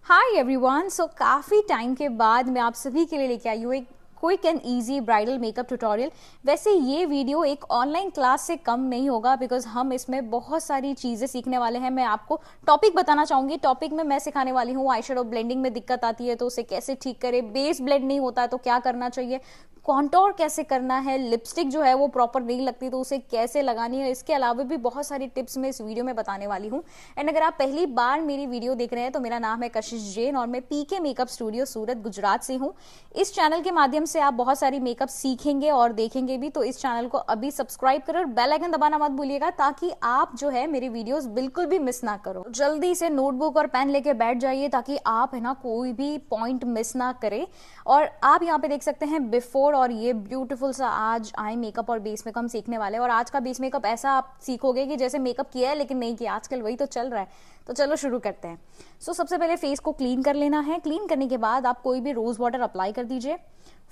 Hi everyone. सो काफ़ी time के बाद मैं आप सभी के लिए लेके आई हूँ एक quick and easy bridal makeup tutorial. वैसे ये वीडियो एक ऑनलाइन क्लास से कम नहीं होगा बिकॉज हम इसमें बहुत सारी चीज़ें सीखने वाले हैं। मैं आपको टॉपिक बताना चाहूँगी। टॉपिक में मैं सिखाने वाली हूँ आई शेडो ब्लेंडिंग में दिक्कत आती है तो उसे कैसे ठीक करें, बेस ब्लेंड नहीं होता है तो क्या करना चाहिए, कॉन्टोर कैसे करना है, लिपस्टिक जो है वो प्रॉपर नहीं लगती तो उसे कैसे लगानी है। इसके अलावा भी बहुत सारी टिप्स मैं इस वीडियो में बताने वाली हूँ। एंड अगर आप पहली बार मेरी वीडियो देख रहे हैं तो मेरा नाम है कशिश जैन और मैं पीके मेकअप स्टूडियो सूरत गुजरात से हूँ। इस चैनल के माध्यम से आप बहुत सारी मेकअप सीखेंगे और देखेंगे भी, तो इस चैनल को अभी सब्सक्राइब करो और बेल आइकन दबाना मत भूलिएगा ताकि आप जो है मेरी वीडियोस बिल्कुल भी मिस ना करो। जल्दी से नोटबुक और पेन लेके बैठ जाइए ताकि आप है ना कोई भी पॉइंट मिस ना करें। और आप यहाँ पे देख सकते हैं बिफोर और ये ब्यूटीफुल सा आज आई मेकअप और बेस मेकअप हम सीखने वाले हैं। और आज का बेस मेकअप ऐसा आप सीखोगे कि जैसे मेकअप किया है लेकिन नहीं किया, आजकल वही तो चल रहा है। तो चलो शुरू करते हैं। सबसे पहले फेस को क्लीन कर लेना है। क्लीन करने के बाद आप कोई भी रोज वाटर अप्लाई कर दीजिए।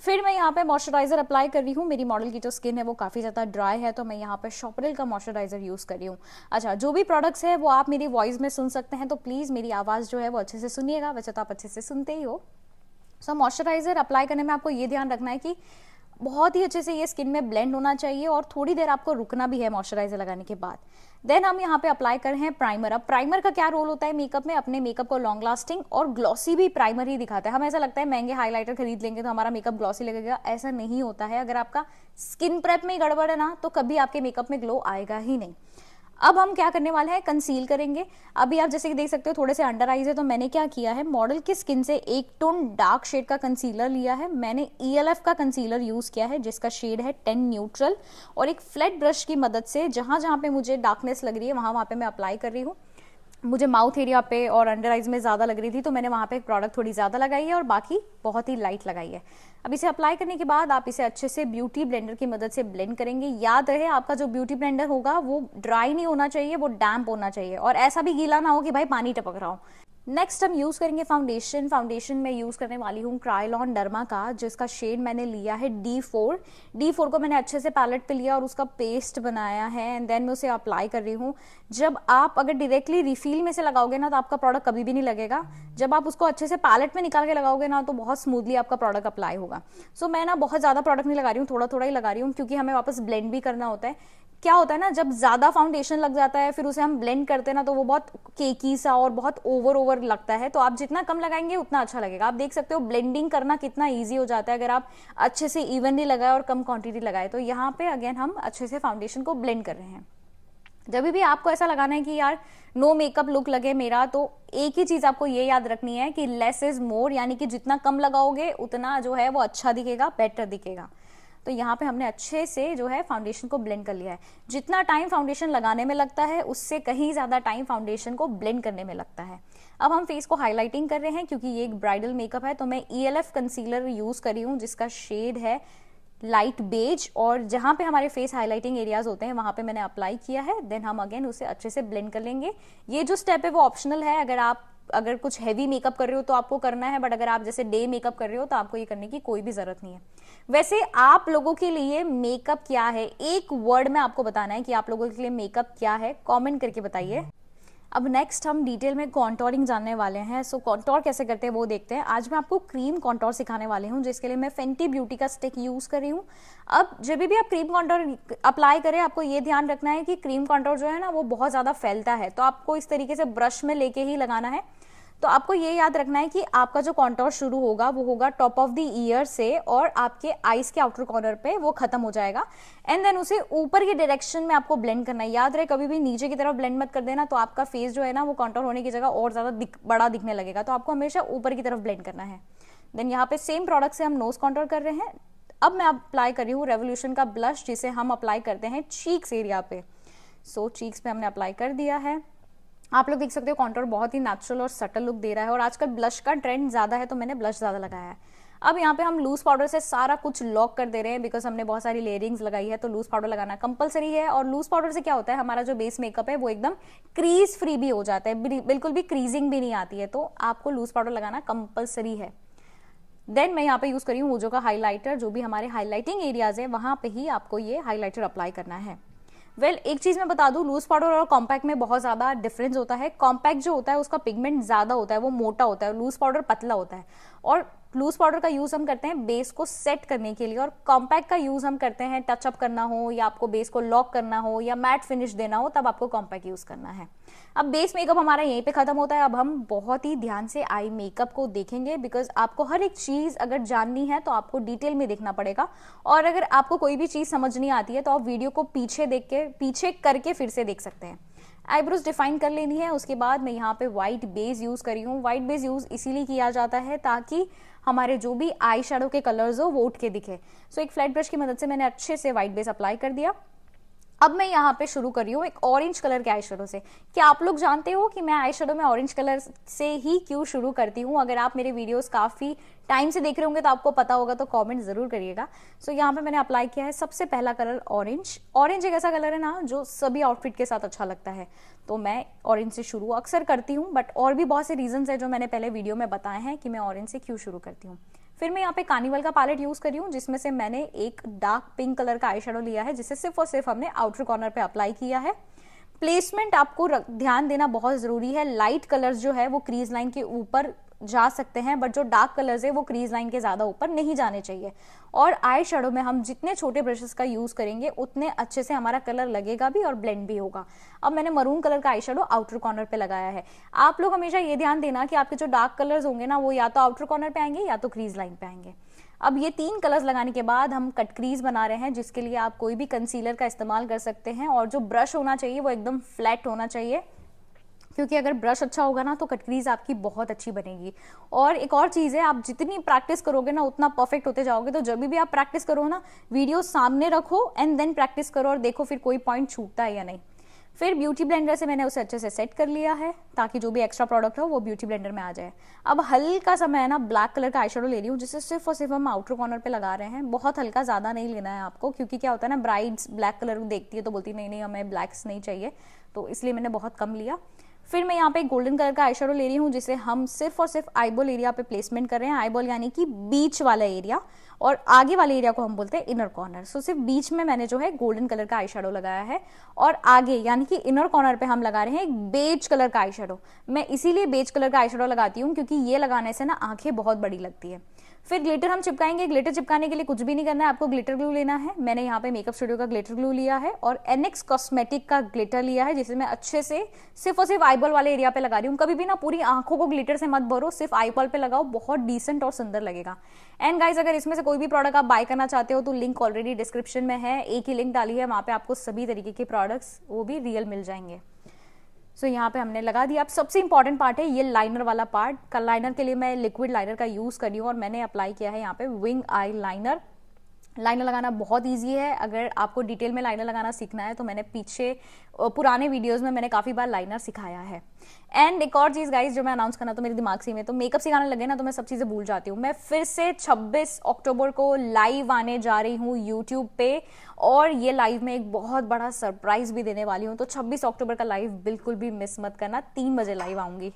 फिर मैं यहाँ पे मॉइस्चराइजर अप्लाई कर रही हूँ। मेरी मॉडल की जो स्किन है वो काफ़ी ज़्यादा ड्राई है तो मैं यहाँ पे शॉपरेल का मॉइस्चराइजर यूज़ कर रही हूँ। अच्छा, जो भी प्रोडक्ट्स है वो आप मेरी वॉइस में सुन सकते हैं तो प्लीज़ मेरी आवाज़ जो है वो अच्छे से सुनिएगा। वैसे तो आप अच्छे से सुनते ही हो। मॉइस्चराइजर अप्लाई करने में आपको ये ध्यान रखना है कि बहुत ही अच्छे से ये स्किन में ब्लेंड होना चाहिए और थोड़ी देर आपको रुकना भी है मॉइस्चराइजर लगाने के बाद। देन हम यहाँ पे अप्लाई कर रहे हैं प्राइमर। अब प्राइमर का क्या रोल होता है मेकअप में, अपने मेकअप को लॉन्ग लास्टिंग और ग्लॉसी भी प्राइमर ही दिखाता है। हमें ऐसा लगता है महंगे हाइलाइटर खरीद लेंगे तो हमारा मेकअप ग्लॉसी लगेगा, ऐसा नहीं होता है। अगर आपका स्किन प्रेप में गड़बड़ है ना तो कभी आपके मेकअप में ग्लो आएगा ही नहीं। अब हम क्या करने वाले हैं, कंसील करेंगे। अभी आप जैसे कि देख सकते हो थोड़े से अंडर आईज है तो मैंने क्या किया है, मॉडल की स्किन से एक टोन डार्क शेड का कंसीलर लिया है। मैंने ELF का कंसीलर यूज किया है जिसका शेड है 10 न्यूट्रल और एक फ्लैट ब्रश की मदद से जहां जहां पे मुझे डार्कनेस लग रही है वहां पे मैं अप्लाई कर रही हूँ। मुझे माउथ एरिया पे और अंडर आइज में ज़्यादा लग रही थी तो मैंने वहाँ पे एक प्रोडक्ट थोड़ी ज़्यादा लगाई है और बाकी बहुत ही लाइट लगाई है। अब इसे अप्लाई करने के बाद आप इसे अच्छे से ब्यूटी ब्लेंडर की मदद से ब्लेंड करेंगे। याद रहे आपका जो ब्यूटी ब्लेंडर होगा वो ड्राई नहीं होना चाहिए, वो डैम्प होना चाहिए और ऐसा भी गीला ना हो कि भाई पानी टपक रहा हो। नेक्स्ट हम यूज करेंगे फाउंडेशन। फाउंडेशन में यूज करने वाली हूँ क्रायोलॉन डर्मा का जिसका शेड मैंने लिया है D4। D4 को मैंने अच्छे से पैलेट पे लिया और उसका पेस्ट बनाया है एंड देन मैं उसे अप्लाई कर रही हूँ। जब आप अगर डायरेक्टली रिफिल में से लगाओगे ना तो आपका प्रोडक्ट कभी भी नहीं लगेगा। जब आप उसको अच्छे से पैलेट में निकाल के लगाओगे ना तो बहुत स्मूथली आपका प्रोडक्ट अप्लाई होगा। मैं ना बहुत ज्यादा प्रोडक्ट नहीं लगा रही हूँ, थोड़ा थोड़ा ही लगा रही हूँ क्योंकि हमें वापस ब्लेंड भी करना होता है। क्या होता है ना, जब ज्यादा फाउंडेशन लग जाता है फिर उसे हम ब्लेंड करते हैं ना तो वो बहुत केकी सा और बहुत ओवर लगता है। तो आप जितना कम लगाएंगे उतना अच्छा लगेगा। आप देख सकते हो ब्लेंडिंग करना कितना इजी हो जाता है अगर आप अच्छे से इवनली लगाए और कम क्वांटिटी लगाए। तो यहाँ पे अगेन हम अच्छे से फाउंडेशन को ब्लेंड कर रहे हैं। जब भी आपको ऐसा लगाना है कि यार नो मेकअप लुक लगे मेरा, तो एक ही चीज आपको ये याद रखनी है कि लेस इज मोर, यानी कि जितना कम लगाओगे उतना जो है वो अच्छा दिखेगा, बेटर दिखेगा। तो यहाँ पे हमने अच्छे से जो है फाउंडेशन को ब्लेंड कर लिया है। जितना टाइम फाउंडेशन लगाने में लगता है उससे कहीं ज्यादा टाइम फाउंडेशन को ब्लेंड करने में लगता है। अब हम फेस को हाईलाइटिंग कर रहे हैं क्योंकि ये एक ब्राइडल मेकअप है तो मैं ELF कंसीलर यूज करी हूँ जिसका शेड है लाइट बेज और जहां पे हमारे फेस हाईलाइटिंग एरियाज होते हैं वहां पे मैंने अप्लाई किया है। देन हम अगेन उसे अच्छे से ब्लेंड कर लेंगे। ये जो स्टेप है वो ऑप्शनल है, अगर कुछ हैवी मेकअप कर रहे हो तो आपको करना है, बट अगर आप जैसे डे मेकअप कर रहे हो तो आपको ये करने की कोई भी जरूरत नहीं है। वैसे आप लोगों के लिए मेकअप क्या है, एक वर्ड में आपको बताना है कि आप लोगों के लिए मेकअप क्या है, कमेंट करके बताइए। अब नेक्स्ट हम डिटेल में कॉन्टोरिंग जानने वाले हैं। कॉन्टोर कैसे करते हैं वो देखते हैं। आज मैं आपको क्रीम कॉन्टोर सिखाने वाली हूँ जिसके लिए मैं फेंटी ब्यूटी का स्टिक यूज कर रही हूँ। अब जब भी आप क्रीम कॉन्टोर अप्लाई करें आपको ये ध्यान रखना है कि क्रीम कॉन्टोर जो है ना वो बहुत ज्यादा फैलता है तो आपको इस तरीके से ब्रश में लेके ही लगाना है। तो आपको ये याद रखना है कि आपका जो कॉन्टोर शुरू होगा वो होगा टॉप ऑफ द ईयर से और आपके आईज के आउटर कॉर्नर पे वो खत्म हो जाएगा एंड देन उसे ऊपर की डायरेक्शन में आपको ब्लेंड करना है। याद रहे कभी भी नीचे की तरफ ब्लेंड मत कर देना, तो आपका फेस जो है ना वो कॉन्टोर होने की जगह और ज्यादा बड़ा दिखने लगेगा। तो आपको हमेशा ऊपर की तरफ ब्लेंड करना है। देन यहाँ पे सेम प्रोडक्ट से हम नोज कॉन्टोर कर रहे हैं। अब मैं अप्लाई कर रही हूँ रेवोल्यूशन का ब्लश जिसे हम अप्लाई करते हैं चीक्स एरिया पे। चीक्स पे हमने अप्लाई कर दिया है। आप लोग देख सकते हो कॉन्टोर बहुत ही नेचुरल और सटल लुक दे रहा है और आजकल ब्लश का ट्रेंड ज्यादा है तो मैंने ब्लश ज्यादा लगाया है। अब यहाँ पे हम लूज पाउडर से सारा कुछ लॉक कर दे रहे हैं बिकॉज हमने बहुत सारी लेयरिंग्स लगाई है तो लूज पाउडर लगाना कंपलसरी है। और लूज पाउडर से क्या होता है, हमारा जो बेस मेकअप है वो एकदम क्रीज फ्री भी हो जाता है, बिल्कुल भी क्रीजिंग भी नहीं आती है। तो आपको लूज पाउडर लगाना कंपलसरी है। देन मैं यहाँ पे यूज करी हूँ ऊजो का हाईलाइटर। जो भी हमारे हाईलाइटिंग एरियाज है वहां पे ही आपको ये हाईलाइटर अप्लाई करना है। एक चीज मैं बता दूं, लूज पाउडर और कॉम्पैक्ट में बहुत ज्यादा डिफरेंस होता है। कॉम्पैक्ट जो होता है उसका पिगमेंट ज्यादा होता है, वो मोटा होता है, लूज पाउडर पतला होता है। और लूज पाउडर का यूज हम करते हैं बेस को सेट करने के लिए, और कॉम्पैक्ट का यूज हम करते हैं टचअप करना हो, या आपको बेस को लॉक करना हो, या मैट फिनिश देना हो, तब आपको कॉम्पैक्ट यूज करना है। अब बेस मेकअप हमारा यहीं पे खत्म होता है। अब हम बहुत ही ध्यान से आई मेकअप को देखेंगे, बिकॉज आपको हर एक चीज अगर जाननी है तो आपको डिटेल में देखना पड़ेगा। और अगर आपको कोई भी चीज समझ नहीं आती है तो आप वीडियो को पीछे करके फिर से देख सकते हैं। आईब्रोज डिफाइन कर लेनी है। उसके बाद मैं यहाँ पे व्हाइट बेस यूज करी हूँ। व्हाइट बेस यूज इसीलिए किया जाता है ताकि हमारे जो भी आई शेडो के कलर्स हो वो उठ के दिखे। सो एक फ्लैट ब्रश की मदद से मैंने अच्छे से व्हाइट बेस अप्लाई कर दिया। अब मैं यहाँ पे शुरू कर रही हूँ एक ऑरेंज कलर के आई शेडो से। क्या आप लोग जानते हो कि मैं आई शेडो में ऑरेंज कलर से ही क्यों शुरू करती हूँ? अगर आप मेरे वीडियोस काफी टाइम से देख रहे होंगे तो आपको पता होगा, तो कमेंट जरूर करिएगा। सो यहाँ पे मैंने अप्लाई किया है सबसे पहला कलर ऑरेंज। ऑरेंज एक ऐसा कलर है ना जो सभी आउटफिट के साथ अच्छा लगता है, तो मैं ऑरेंज से शुरू अक्सर करती हूँ। बट और भी बहुत से रीजंस है जो मैंने पहले वीडियो में बताए हैं कि मैं ऑरेंज से क्यों शुरू करती हूँ। फिर मैं यहाँ पे कार्निवल का पैलेट यूज करी हूँ, जिसमें से मैंने एक डार्क पिंक कलर का आई शेडो लिया है, जिसे सिर्फ और सिर्फ हमने आउटर कॉर्नर पे अप्लाई किया है। प्लेसमेंट आपको ध्यान देना बहुत जरूरी है। लाइट कलर्स जो है वो क्रीज लाइन के ऊपर जा सकते हैं, बट जो डार्क कलर्स है वो क्रीज लाइन के ज्यादा ऊपर नहीं जाने चाहिए। और आई शेडो में हम जितने छोटे ब्रशेस का यूज करेंगे उतने अच्छे से हमारा कलर लगेगा भी और ब्लेंड भी होगा। अब मैंने मरून कलर का आई शेडो आउटर कॉर्नर पे लगाया है। आप लोग हमेशा ये ध्यान देना कि आपके जो डार्क कलर्स होंगे ना वो या तो आउटर कॉर्नर पे आएंगे या तो क्रीज लाइन पे आएंगे। अब ये 3 कलर्स लगाने के बाद हम कट क्रीज बना रहे हैं, जिसके लिए आप कोई भी कंसीलर का इस्तेमाल कर सकते हैं। और जो ब्रश होना चाहिए वो एकदम फ्लैट होना चाहिए, क्योंकि अगर ब्रश अच्छा होगा ना तो कट क्रीज आपकी बहुत अच्छी बनेगी। और एक और चीज है, आप जितनी प्रैक्टिस करोगे ना उतना परफेक्ट होते जाओगे। तो जब भी आप प्रैक्टिस करो ना, वीडियो सामने रखो एंड देन प्रैक्टिस करो और देखो फिर कोई पॉइंट छूटता है या नहीं। फिर ब्यूटी ब्लेंडर से मैंने उसे अच्छे से सेट कर लिया है ताकि जो भी एक्स्ट्रा प्रोडक्ट हो वो ब्यूटी ब्लेंडर में आ जाए। अब हल्का सा मैं ना ब्लैक कलर का आई शेडो ले रही हूँ, जिसे सिर्फ और सिर्फ हम आउटर कॉर्नर पे लगा रहे हैं। बहुत हल्का, ज्यादा नहीं लेना है आपको, क्योंकि क्या होता है ना, ब्राइड्स ब्लैक कलर देखती है तो बोलती नहीं हमें ब्लैक्स नहीं चाहिए, तो इसलिए मैंने बहुत कम लिया। फिर मैं यहाँ पे गोल्डन कलर का आई शेडो ले रही हूँ, जिसे हम सिर्फ और सिर्फ आईबॉल एरिया पे प्लेसमेंट कर रहे हैं। आईबॉल यानी कि बीच वाला एरिया, और आगे वाले एरिया को हम बोलते हैं इनर कॉर्नर। सो सिर्फ बीच में मैंने जो है गोल्डन कलर का आई शेडो लगाया है, और आगे यानी कि इनर कॉर्नर पे हम लगा रहे हैं एक बेज कलर का आई शेडो। मैं इसीलिए बेज कलर का आई शेडो लगाती हूँ क्योंकि ये लगाने से ना आंखें बहुत बड़ी लगती है। फिर ग्लिटर हम चिपकाएंगे। ग्लिटर चिपकाने के लिए कुछ भी नहीं करना है, आपको ग्लिटर ग्लू लेना है। मैंने यहाँ पे मेकअप स्टूडियो का ग्लिटर ग्लू लिया है और एनएक्स कॉस्मेटिक का ग्लिटर लिया है, जिसे मैं अच्छे से सिर्फ और सिर्फ आईबॉल वाले एरिया पे लगा रही हूँ। कभी भी ना पूरी आंखों को ग्लिटर से मत भरो, सिर्फ आईबॉल पे लगाओ, बहुत डिसेंट और सुंदर लगेगा। एंड गाइज, अगर इसमें से कोई भी प्रोडक्ट आप बाय करना चाहते हो तो लिंक ऑलरेडी डिस्क्रिप्शन में है, एक ही लिंक डाली है, वहां पे आपको सभी तरीके के प्रोडक्ट्स वो भी रियल मिल जाएंगे। सो यहाँ पे हमने लगा दिया। अब सबसे इंपॉर्टेंट पार्ट है ये लाइनर वाला पार्ट। कल लाइनर के लिए मैं लिक्विड लाइनर का यूज कर रही हूँ और मैंने अप्लाई किया है यहाँ पे विंग आई लाइनर। लाइनर लगाना बहुत इजी है। अगर आपको डिटेल में लाइनर लगाना सीखना है तो मैंने पीछे पुराने वीडियोस में मैंने काफी बार लाइनर सिखाया है। एंड एक और चीज गाइज जो मैं अनाउंस करना तो मेरे दिमाग से में, तो मेकअप सिखाने लगे ना तो मैं सब चीजें भूल जाती हूँ। मैं फिर से 26 अक्टूबर को लाइव आने जा रही हूँ यूट्यूब पे, और ये लाइव में एक बहुत बड़ा सरप्राइज भी देने वाली हूँ। तो 26 अक्टूबर का लाइव बिल्कुल भी मिस मत करना, 3 बजे लाइव आऊंगी।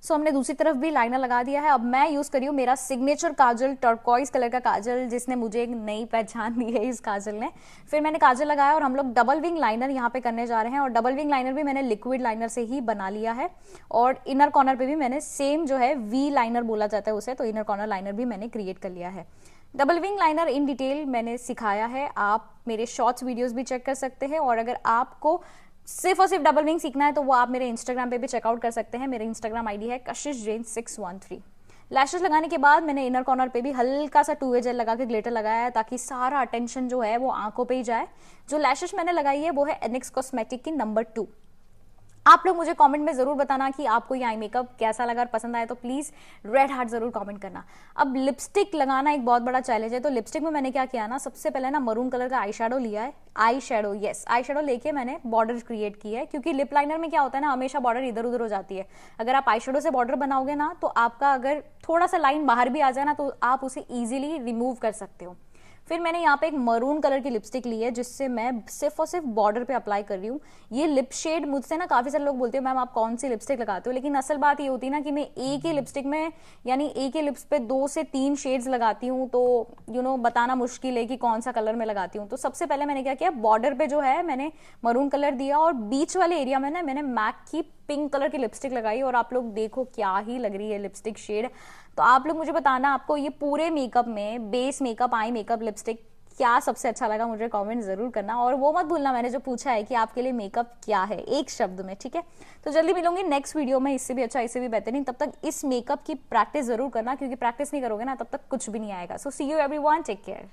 सो हमने दूसरी तरफ भी लाइनर लगा दिया है। अब मैं यूज करी हूँ मेरा सिग्नेचर काजल, टर्कोइज कलर का काजल, जिसने मुझे एक नई पहचान दी है इस काजल ने। फिर मैंने काजल लगाया और हम लोग डबल विंग लाइनर यहाँ पे करने जा रहे हैं। और डबल विंग लाइनर भी मैंने लिक्विड लाइनर से ही बना लिया है। और इनर कॉर्नर पे भी मैंने सेम जो है वी लाइनर बोला जाता है उसे, तो इनर कॉर्नर लाइनर भी मैंने क्रिएट कर लिया है। Double wing liner in detail मैंने सिखाया है, आप मेरे शॉर्ट्स वीडियोस भी चेक कर सकते हैं। और अगर आपको सिर्फ और सिर्फ डबल विंग सीखना है तो वो आप मेरे इंस्टाग्राम पे भी चेकआउट कर सकते हैं। मेरे इंस्टाग्राम आईडी है कशिश जैन 613। लैशेस लगाने के बाद मैंने इनर कॉर्नर पे भी हल्का सा 2वे जेल लगा के ग्लिटर लगाया है, ताकि सारा अटेंशन जो है वो आंखों पे ही जाए। जो लैशेस मैंने लगाई है वो है एनएक्स कॉस्मेटिक की नंबर 2। आप लोग मुझे कमेंट में जरूर बताना कि आपको ये आई मेकअप कैसा लगा और पसंद आया, तो प्लीज रेड हार्ट जरूर कमेंट करना। अब लिपस्टिक लगाना एक बहुत बड़ा चैलेंज है, तो लिपस्टिक में मैंने क्या किया ना, सबसे पहले ना मरून कलर का आई शेडो लिया है। आई शेडो लेके मैंने बॉर्डर क्रिएट की है, क्योंकि लिप लाइनर में क्या होता है ना, हमेशा बॉर्डर इधर उधर हो जाती है। अगर आप आई शेडो से बॉर्डर बनाओगे ना तो आपका अगर थोड़ा सा लाइन बाहर भी आ जाए ना तो आप उसे ईजिली रिमूव कर सकते हो। फिर मैंने यहाँ पे एक मरून कलर की लिपस्टिक ली है जिससे मैं सिर्फ और सिर्फ बॉर्डर पे अप्लाई कर रही हूँ। ये लिप शेड मुझसे ना काफी सारे लोग बोलते हैं मैम आप कौन सी लिपस्टिक लगाते हो, लेकिन असल बात ये होती है ना कि मैं एक ही लिपस्टिक में यानी एक ही लिप्स पे 2 से 3 शेड्स लगाती हूँ, तो बताना मुश्किल है कि कौन सा कलर मैं लगाती हूँ। तो सबसे पहले मैंने क्या किया, बॉर्डर पे जो है मैंने मरून कलर दिया और बीच वाले एरिया में ना मैंने मैक की पिंक कलर की लिपस्टिक लगाई और आप लोग देखो क्या ही लग रही है लिपस्टिक शेड। तो आप लोग मुझे बताना आपको ये पूरे मेकअप में base makeup, eye makeup, lipstick क्या सबसे अच्छा लगा, मुझे कमेंट जरूर करना। और वो मत भूलना मैंने जो पूछा है कि आपके लिए मेकअप क्या है, एक शब्द में, ठीक है। तो जल्दी मिलूंगी नेक्स्ट वीडियो में, इससे भी अच्छा, इससे भी बेहतरीन। तब तक इस मेकअप की प्रैक्टिस जरूर करना, क्योंकि प्रैक्टिस नहीं करोगे ना तब तक कुछ भी नहीं आएगा। सो सी यू एवरीवन, टेक केयर।